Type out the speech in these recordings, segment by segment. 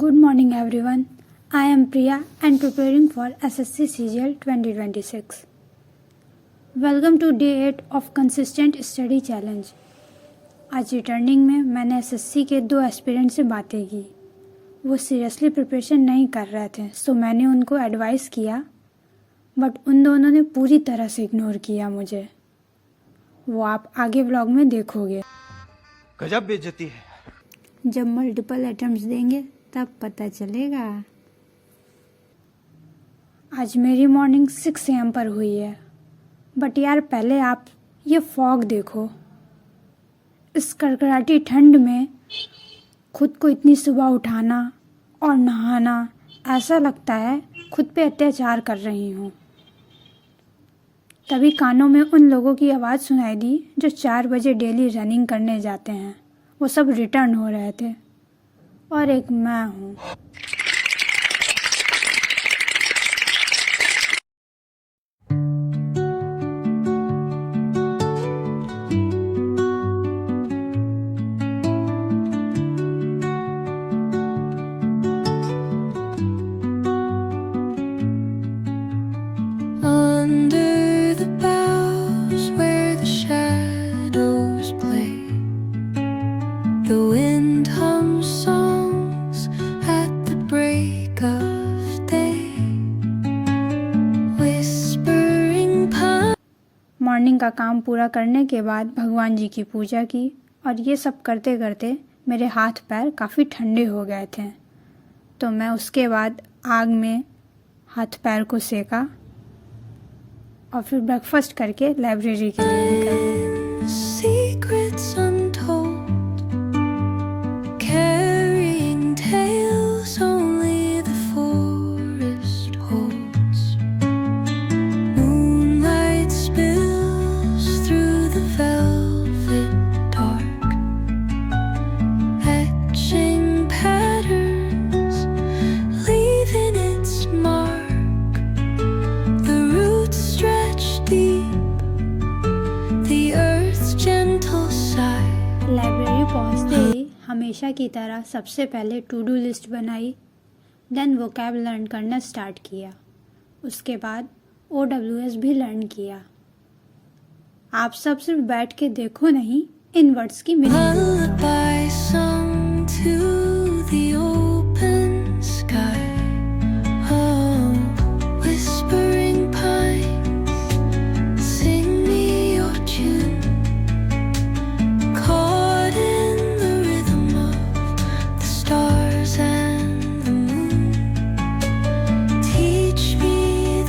Good morning everyone. I am Priya and preparing for SSC CGL 2026. Welcome to day 8 of Consistent Study Challenge. आज returning में मैंने SSC के 2 aspirant से बातें की। वो सीरियसली प्रिपरेशन नहीं कर रहे थे, सो मैंने उनको एडवाइस किया, बट उन दोनों ने पूरी तरह से इग्नोर किया मुझे। वो आप आगे व्लॉग में देखोगे। गजब बेइज्जती है। जब मल्टीपल अटेम्प्ट्स देंगे तब पता चलेगा। आज मेरी मॉर्निंग 6 AM पर हुई है, बट यार पहले आप ये फॉग देखो। इस कड़कड़ाती ठंड में खुद को इतनी सुबह उठाना और नहाना, ऐसा लगता है खुद पे अत्याचार कर रही हूँ। तभी कानों में उन लोगों की आवाज़ सुनाई दी जो 4 बजे डेली रनिंग करने जाते हैं। वो सब रिटर्न हो रहे थे और एक मैं हूँ। Under the boughs where the shadows play, the wind hums songs at the break of day, whispering pine. Morning का काम पूरा करने के बाद भगवान जी की पूजा की और ये सब करते करते मेरे हाथ पैर काफ़ी ठंडे हो गए थे, तो मैं उसके बाद आग में हाथ पैर को सेका और फिर ब्रेकफास्ट करके लाइब्रेरी के लिए निकल गई। Secrets untold, carrying tales only the forest holds. Moonlight spills through the velvet dark, etching patterns, leaving its mark. The roots stretch deep, the earth's gentle sigh. Library पहुंचते ही हमेशा की तरह सबसे पहले टू डू लिस्ट बनाई, then vocab learn करना start किया। उसके बाद OWS भी लर्न किया। आप सब सिर्फ बैठ के देखो नहीं, इन वर्ड्स की meaning. Lullaby sung to the open sky. Oh, whispering pines, sing me your tune. Caught in the rhythm of the stars and the moon. Teach me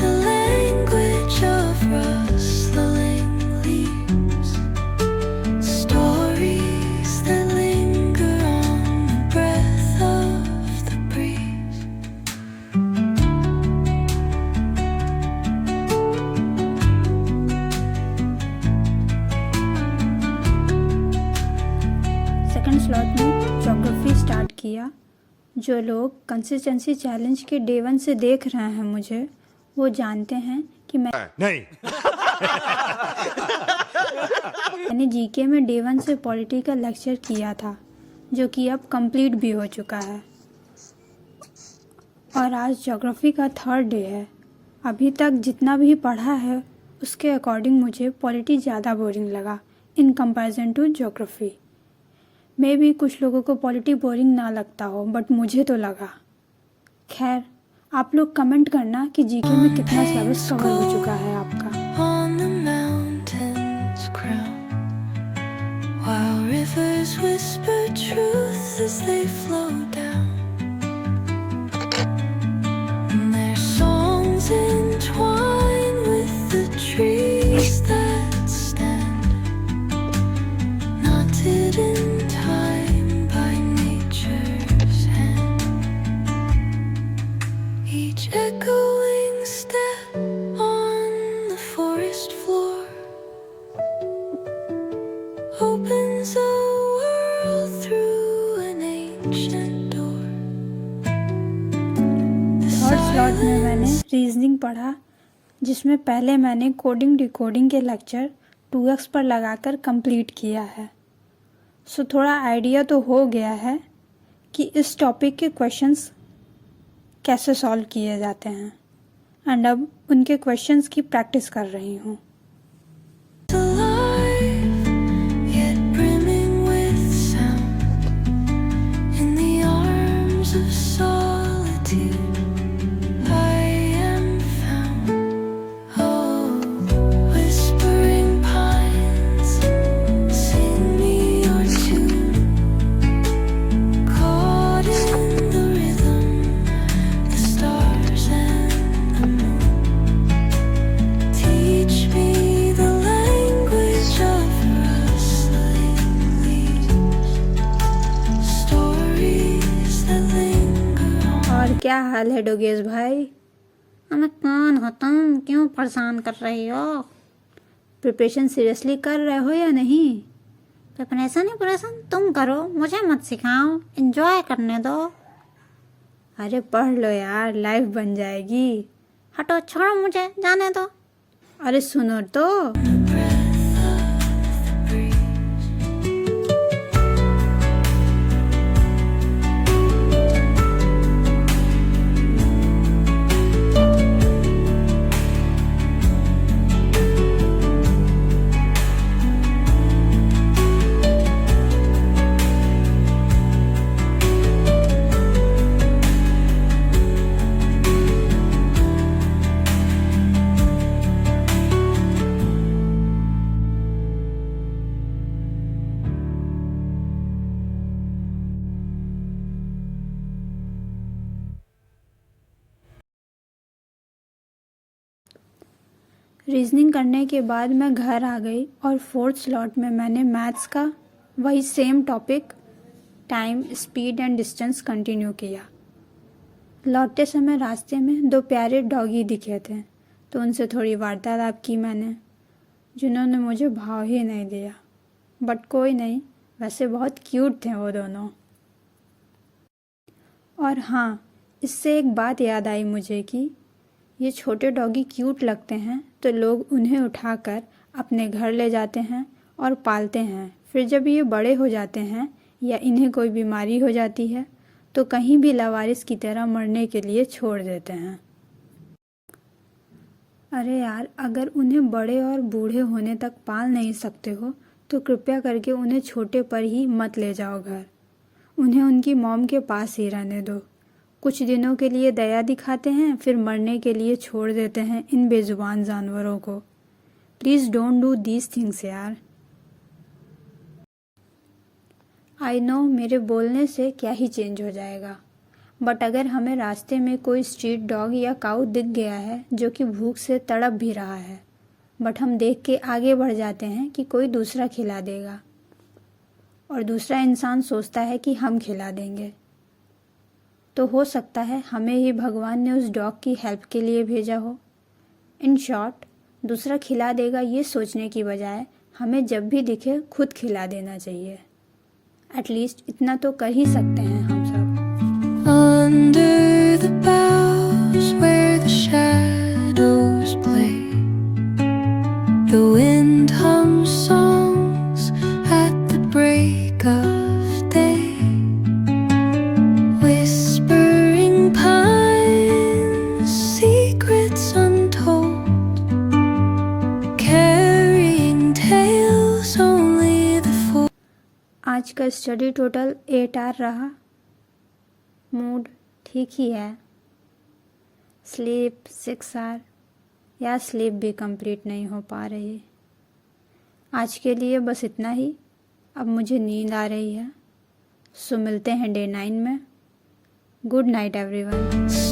the language of rustling leaves. Stories that linger on the breath of the breeze. Second slot में geography start किया। जो लोग consistency challenge के day 1 से देख रहे हैं मुझे, वो जानते हैं कि नहीं। मैंने जीके में डे 1 से पॉलिटिकल लेक्चर किया था, जो कि अब कंप्लीट भी हो चुका है। और आज ज्योग्राफी का 3rd डे है। अभी तक जितना भी पढ़ा है उसके अकॉर्डिंग मुझे पॉलिटी ज़्यादा बोरिंग लगा इन कंपैरिजन टू ज्योग्राफी। मे भी कुछ लोगों को पॉलिटी बोरिंग ना लगता हो, बट मुझे तो लगा। खैर, आप लोग कमेंट करना कि जीके में कितना सिलेबस कवर हो चुका है आपका। On the mountain's crown, while rivers whisper truth as they flow down, and their songs entwine with the trees that stand, knotted in time by nature's hand. Each echoing step on the forest floor opens a world through an ancient door. The third slot में मैंने silence reasoning पढ़ा, जिसमें पहले मैंने coding decoding के lecture 2x पर लगाकर complete किया है। सो थोड़ा आइडिया तो हो गया है कि इस टॉपिक के क्वेश्चंस कैसे सॉल्व किए जाते हैं एंड अब उनके क्वेश्चंस की प्रैक्टिस कर रही हूँ। alive, yet brimming with sound. In the arms of solitude, I am found. Oh, whispering pines, sing me your tune. Caught in the rhythm, the stars and the moon. Teach me the language of rustling leaves, stories that linger on. और क्या हाल है डोगेश भाई? मैं कौन हो तुम? क्यों परेशान कर रही हो? प्रिपरेशन सीरियसली कर रहे हो या नहीं? प्रिपरेशन तुम करो, मुझे मत सिखाओ, एंजॉय करने दो। अरे पढ़ लो यार, लाइफ बन जाएगी। हटो, छोड़ो मुझे, जाने दो। अरे सुनो तो। Breath of the breeze. Reasoning करने के बाद मैं घर आ गई और फोर्थ स्लॉट में मैंने मैथ्स का वही same topic time, speed and distance continue किया। लौटते समय रास्ते में दो प्यारे डॉगी दिखे थे, तो उनसे थोड़ी वार्तालाप की मैंने, जिन्होंने मुझे भाव ही नहीं दिया। बट कोई नहीं, वैसे बहुत क्यूट थे वो दोनों। और हाँ, इससे एक बात याद आई मुझे कि ये छोटे डॉगी क्यूट लगते हैं तो लोग उन्हें उठाकर अपने घर ले जाते हैं और पालते हैं। फिर जब ये बड़े हो जाते हैं या इन्हें कोई बीमारी हो जाती है तो कहीं भी लावारिस की तरह मरने के लिए छोड़ देते हैं। अरे यार, अगर उन्हें बड़े और बूढ़े होने तक पाल नहीं सकते हो तो कृपया करके उन्हें छोटे पर ही मत ले जाओ घर। उन्हें उनकी मॉम के पास ही रहने दो। कुछ दिनों के लिए दया दिखाते हैं, फिर मरने के लिए छोड़ देते हैं इन बेजुबान जानवरों को। Please don't do these things यार। आई नो मेरे बोलने से क्या ही चेंज हो जाएगा, बट अगर हमें रास्ते में कोई स्ट्रीट डॉग या काऊ दिख गया है जो कि भूख से तड़प भी रहा है, बट हम देख के आगे बढ़ जाते हैं कि कोई दूसरा खिला देगा और दूसरा इंसान सोचता है कि हम खिला देंगे, तो हो सकता है हमें ही भगवान ने उस डॉग की हेल्प के लिए भेजा हो। इन शॉर्ट, दूसरा खिला देगा ये सोचने की बजाय हमें जब भी दिखे खुद खिला देना चाहिए। एटलीस्ट इतना तो कर ही सकते हैं हम सब। Under the boughs where the shadows play, the wind hums songs at the break of day. Whispering pines, secrets untold, carrying tales only the fool. आज का स्टडी टोटल 8 आवर रहा। मूड ठीक ही है। स्लीप 6 आवर, या sleep भी complete नहीं हो पा रही। आज के लिए बस इतना ही। अब मुझे नींद आ रही है, सो मिलते हैं डे 9 में। Good night everyone.